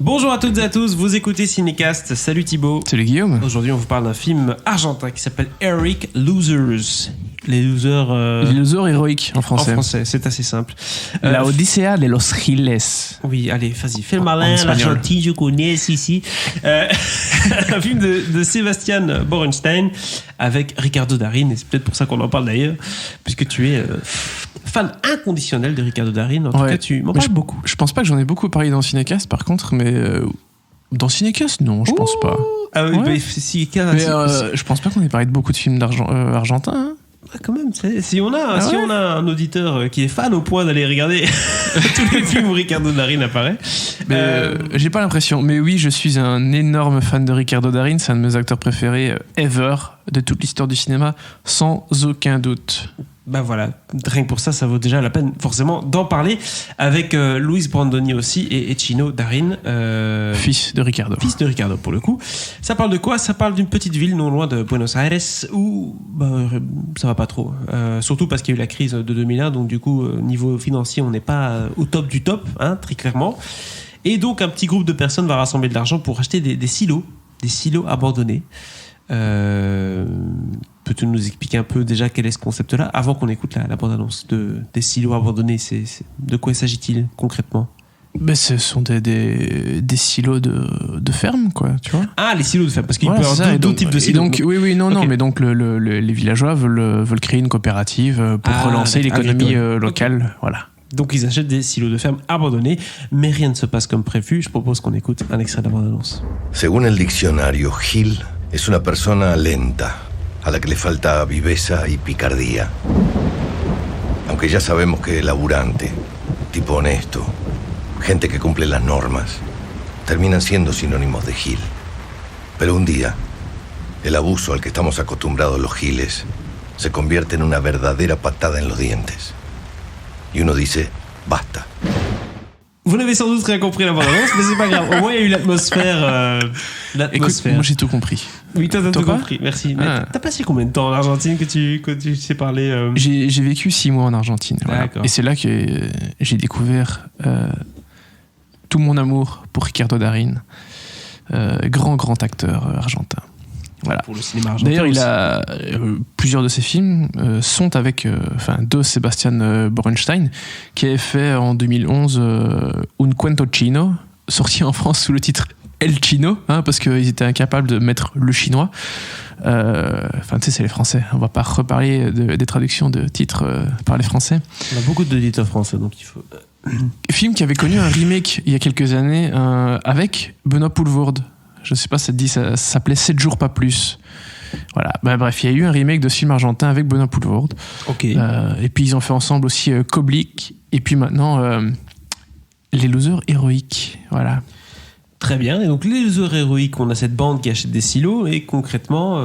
Bonjour à toutes et à tous, vous écoutez Cinécast. Salut Thibaut. Salut Guillaume. Aujourd'hui, on vous parle d'un film argentin qui s'appelle Eric Losers. Les losers. Les losers héroïques en français. En français, c'est assez simple. La Odisea de los Giles. Oui, allez, vas-y, fais le malin, la gentille, je connais, si. Un film de Sébastien Borenstein avec Ricardo Darín, et c'est peut-être pour ça qu'on en parle d'ailleurs, puisque tu es fan inconditionnel de Ricardo Darín. En tout cas, tu m'en parles beaucoup. Je pense pas que j'en ai beaucoup parlé dans Cinécast, par contre, mais dans Cinécast, non, je pense pas. Ah oui, ouais. Je pense pas qu'on ait parlé de beaucoup de films argentins. Hein. Ah, quand même, si on a un auditeur qui est fan au point d'aller regarder tous les films où Ricardo Darín apparaît. J'ai pas l'impression, mais oui, je suis un énorme fan de Ricardo Darín, c'est un de mes acteurs préférés ever de toute l'histoire du cinéma, sans aucun doute. Bah voilà, rien que pour ça, ça vaut déjà la peine forcément d'en parler avec Luis Brandoni aussi et Chino Darín. Fils de Ricardo. Fils de Ricardo pour le coup. Ça parle de quoi ? Ça parle d'une petite ville non loin de Buenos Aires où ça va pas trop. Surtout parce qu'il y a eu la crise de 2001, donc du coup, niveau financier, on n'est pas au top du top, hein, très clairement. Et donc, un petit groupe de personnes va rassembler de l'argent pour acheter des silos abandonnés. Peux-tu nous expliquer un peu déjà quel est ce concept-là avant qu'on écoute la bande-annonce des silos abandonnés, de quoi s'agit-il concrètement ? Ce sont des silos de ferme, quoi, tu vois. Ah, les silos de ferme, parce qu'il peut y avoir d'autres types de silos. Donc, non, mais donc les villageois veulent créer une coopérative pour relancer l'économie locale, voilà. Donc ils achètent des silos de ferme abandonnés, mais rien ne se passe comme prévu. Je propose qu'on écoute un extrait de la bande-annonce. Según el diccionario, Gil es una persona lenta, a la que le falta viveza y picardía. Aunque ya sabemos que es laburante, tipo honesto, gente que cumple las normas, terminan siendo sinónimos de Gil. Pero un día, el abuso al que estamos acostumbrados los Giles se convierte en una verdadera patada en los dientes. Y uno dice, basta. Vous n'avez sans doute rien compris à la bande-annonce, mais c'est pas grave. Au moins, il y a eu l'atmosphère. Écoute, moi j'ai tout compris. Oui, toi, t'as tout compris. Merci. Mais t'as passé combien de temps en Argentine que tu sais parler J'ai vécu 6 mois en Argentine. Voilà. Et c'est là que j'ai découvert tout mon amour pour Ricardo Darín, grand acteur argentin. Voilà. Pour le cinéma argentin. D'ailleurs, il a plusieurs de ses films sont avec de Sébastien Borenstein, qui avait fait en 2011 Un Cuento Chino, sorti en France sous le titre El Chino, parce qu'ils étaient incapables de mettre le chinois. Tu sais, c'est les Français. On va pas reparler des traductions de titres par les Français. On a beaucoup d'éditeurs français, donc il faut. Film qui avait connu un remake il y a quelques années avec Benoît Poelvoorde. Je sais pas, ça s'appelait 7 jours pas plus. Voilà. Bref, il y a eu un remake de ce film argentin avec Benoît Poelvoorde. Ok. Et puis ils ont fait ensemble aussi Koblik. Et puis maintenant, les losers héroïques. Voilà. Très bien. Et donc les losers héroïques, on a cette bande qui achète des silos et concrètement,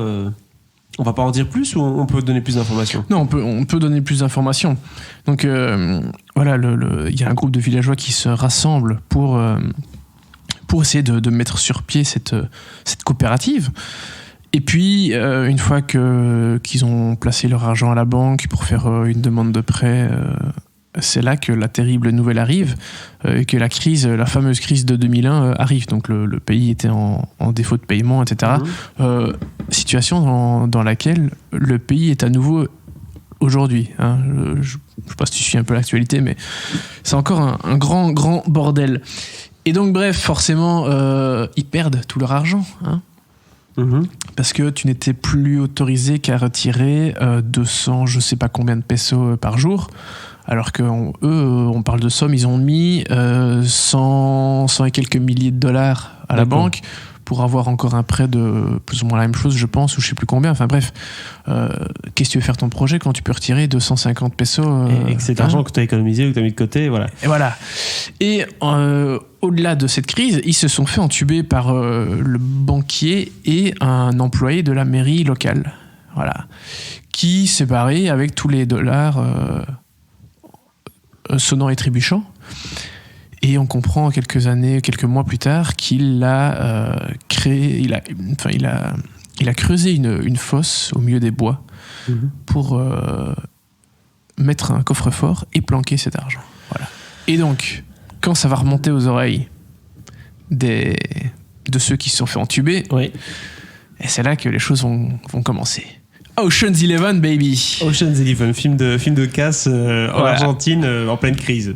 on va pas en dire plus ou on peut donner plus d'informations ? Non, on peut donner plus d'informations. Donc voilà, il y a un groupe de villageois qui se rassemblent pour essayer de mettre sur pied cette coopérative. Et puis, une fois qu'ils ont placé leur argent à la banque pour faire une demande de prêt, c'est là que la terrible nouvelle arrive, et que la fameuse crise de 2001 arrive. Donc le pays était en défaut de paiement, etc. Situation dans laquelle le pays est à nouveau aujourd'hui. Je ne sais pas si tu suis un peu l'actualité, mais c'est encore un grand bordel. Et donc, bref, forcément, ils perdent tout leur argent. Parce que tu n'étais plus autorisé qu'à retirer 200, je sais pas combien de pesos par jour. Alors qu'eux, on parle de sommes, ils ont mis 100 et quelques milliers de dollars à la banque pour avoir encore un prêt de plus ou moins la même chose, je pense, ou je sais plus combien. Enfin bref, qu'est-ce que tu veux faire ton projet quand tu peux retirer 250 pesos et que cet argent que tu as économisé ou que tu as mis de côté, voilà. Et voilà. Et au-delà de cette crise, ils se sont fait entuber par le banquier et un employé de la mairie locale, voilà, qui s'est barré avec tous les dollars sonnant et trébuchant. Et on comprend quelques mois plus tard qu'il a creusé une fosse au milieu des bois pour mettre un coffre-fort et planquer cet argent. Voilà. Et donc, quand ça va remonter aux oreilles de ceux qui se sont fait entuber. Oui. Et c'est là que les choses vont commencer. Ocean's 11, baby. Ocean's 11, film de casse en Argentine en pleine crise.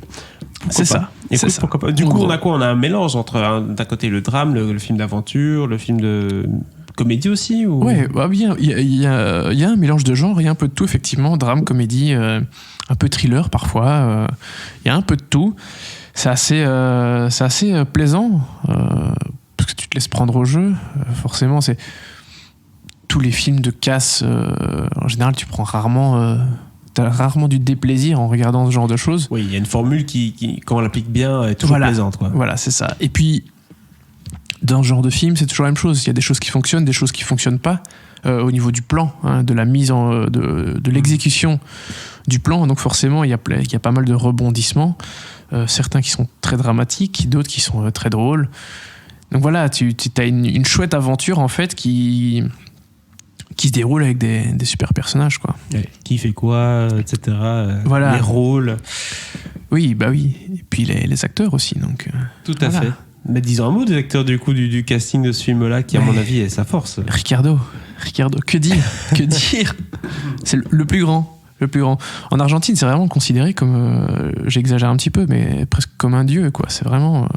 C'est ça. Écoute, ça. pourquoi pas. Du coup, on a quoi? On a un mélange entre d'un côté le drame, le film d'aventure, le film de comédie aussi ou... Ouais, bah bien. Il y a un mélange de genres, il y a un peu de tout, effectivement. Drame, comédie, un peu thriller parfois. Il y a un peu de tout. C'est assez plaisant parce que tu te laisses prendre au jeu. Forcément, c'est. Tous les films de casse, en général, tu prends rarement. T'as rarement du déplaisir en regardant ce genre de choses. Oui, il y a une formule qui, quand on l'applique bien, est toujours plaisante, quoi. Voilà, c'est ça. Et puis, dans ce genre de film, c'est toujours la même chose. Il y a des choses qui fonctionnent, des choses qui ne fonctionnent pas au niveau du plan, de la mise de l'exécution du plan. Donc forcément, il y a pas mal de rebondissements. Certains qui sont très dramatiques, d'autres qui sont très drôles. Donc voilà, tu as une chouette aventure, en fait, qui se déroule avec des super personnages, quoi. Ouais, qui fait quoi, etc. Voilà. Les rôles. Oui, bah oui. Et puis les acteurs aussi, donc. Tout à fait. Mais disons un mot des acteurs du coup du casting de ce film-là, qui à mon avis est sa force. Ricardo, que dire C'est le plus grand. En Argentine, c'est vraiment considéré comme, j'exagère un petit peu, mais presque comme un dieu, quoi. C'est vraiment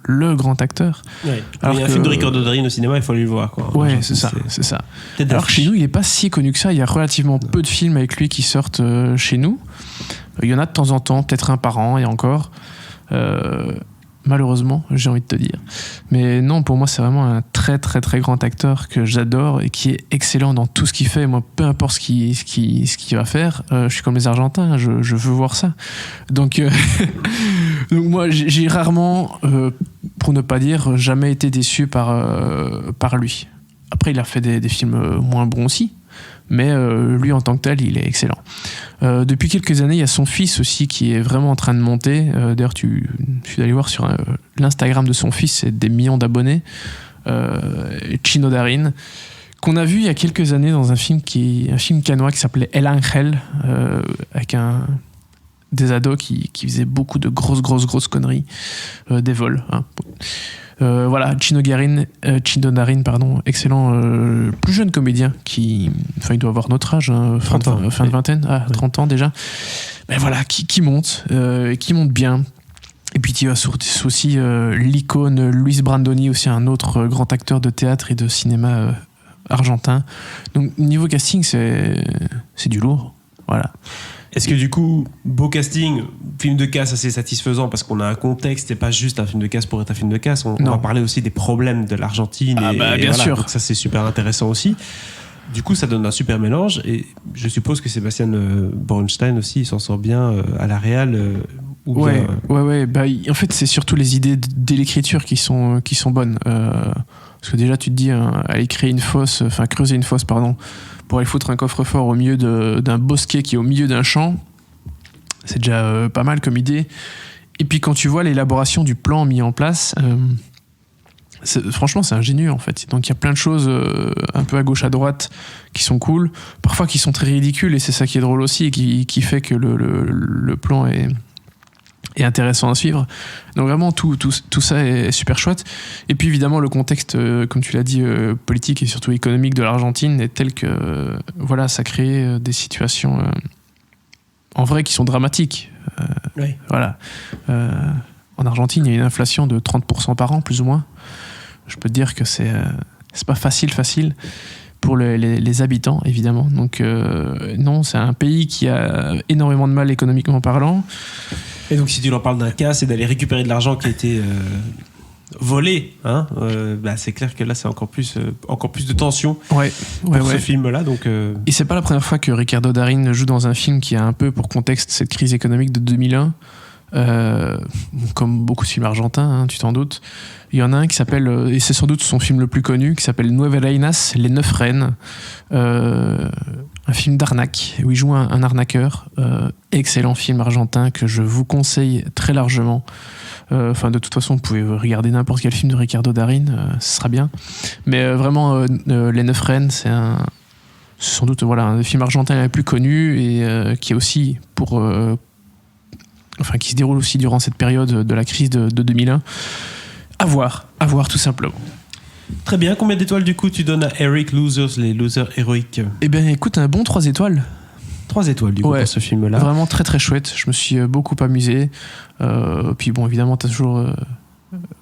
le grand acteur. Ouais. Alors il y a un film de Ricardo Darín au cinéma, il faut aller le voir, quoi. Ouais, c'est ça. Alors chez nous, il n'est pas si connu que ça. Il y a relativement peu de films avec lui qui sortent chez nous. Il y en a de temps en temps, peut-être un par an, et encore. Malheureusement, j'ai envie de te dire. Mais non, pour moi, c'est vraiment un très très très grand acteur que j'adore et qui est excellent dans tout ce qu'il fait. Moi, peu importe ce qu'il va faire, je suis comme les Argentins, je veux voir ça. Donc moi, j'ai rarement, pour ne pas dire jamais été déçu par lui. Après, il a fait des films moins bons aussi. Mais lui, en tant que tel, il est excellent. Depuis quelques années, il y a son fils aussi qui est vraiment en train de monter. D'ailleurs, je suis allé voir sur l'Instagram de son fils, c'est des millions d'abonnés. Chino Darín, qu'on a vu il y a quelques années dans un film canois qui s'appelait El Ángel, avec des ados qui faisaient beaucoup de grosses conneries, des vols. Hein. Voilà, Chino Darín, excellent, plus jeune comédien qui, enfin, il doit avoir notre âge, hein, fin de vingtaine, 30 ans déjà. Mais voilà, qui monte bien. Et puis tu as aussi l'icône Luis Brandoni, aussi un autre grand acteur de théâtre et de cinéma argentin. Donc niveau casting, c'est du lourd. Voilà. Est-ce que du coup, beau casting, film de casse assez satisfaisant parce qu'on a un contexte et pas juste un film de casse pour être un film de casse. On va parler aussi des problèmes de l'Argentine. Bien sûr. Donc ça, c'est super intéressant aussi. Du coup, ça donne un super mélange et je suppose que Sébastien Bornstein aussi, il s'en sort bien à la réal. Ouais. Bah, en fait, c'est surtout les idées de l'écriture qui sont bonnes. Parce que déjà, tu te dis, aller creuser une fosse, pour aller foutre un coffre-fort au milieu d'un bosquet qui est au milieu d'un champ, c'est déjà pas mal comme idée. Et puis quand tu vois l'élaboration du plan mis en place, franchement c'est ingénieux en fait. Donc il y a plein de choses un peu à gauche à droite qui sont cool, parfois qui sont très ridicules, et c'est ça qui est drôle aussi et qui fait que le plan est intéressant à suivre. Donc vraiment tout ça est super chouette. Et puis évidemment le contexte, comme tu l'as dit, politique et surtout économique de l'Argentine est tel que voilà, ça crée des situations en vrai qui sont dramatiques. Oui. Voilà. En Argentine, il y a une inflation de 30% par an, plus ou moins. Je peux te dire que c'est pas facile pour les habitants, évidemment. Donc non, c'est un pays qui a énormément de mal économiquement parlant. Et donc si tu leur parles d'un cas, c'est d'aller récupérer de l'argent qui a été volé, hein, c'est clair que là c'est encore plus de tension pour ce film-là. Donc, Et c'est pas la première fois que Ricardo Darín joue dans un film qui a un peu pour contexte cette crise économique de 2001. Comme beaucoup de films argentins, hein, tu t'en doutes. Il y en a un qui s'appelle, et c'est sans doute son film le plus connu, qui s'appelle Nueve Reinas, Les 9 Reines. Un film d'arnaque où il joue un arnaqueur. Excellent film argentin que je vous conseille très largement. Enfin, de toute façon, vous pouvez regarder n'importe quel film de Ricardo Darín, ce sera bien. Mais vraiment, Les 9 Reines, c'est sans doute un des films argentins les plus connus et qui est aussi qui se déroule aussi durant cette période de la crise de 2001. À voir. à voir tout simplement. Très bien, combien d'étoiles du coup tu donnes à Eric Losers, les losers héroïques? Eh bien écoute, un bon 3 étoiles. 3 étoiles du coup pour ce film-là. Vraiment très très chouette, je me suis beaucoup amusé. Puis bon, évidemment, t'as toujours,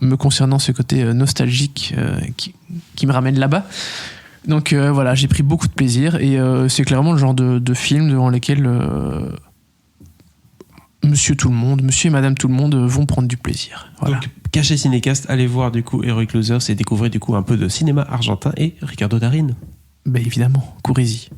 me concernant, ce côté nostalgique qui me ramène là-bas. Donc voilà, j'ai pris beaucoup de plaisir et c'est clairement le genre de film devant lesquels monsieur et madame tout le monde vont prendre du plaisir. Voilà. Donc, Caché Cinécast, allez voir du coup Heroic Losers et découvrez du coup un peu de cinéma argentin et Ricardo Darín. Ben évidemment, courez-y.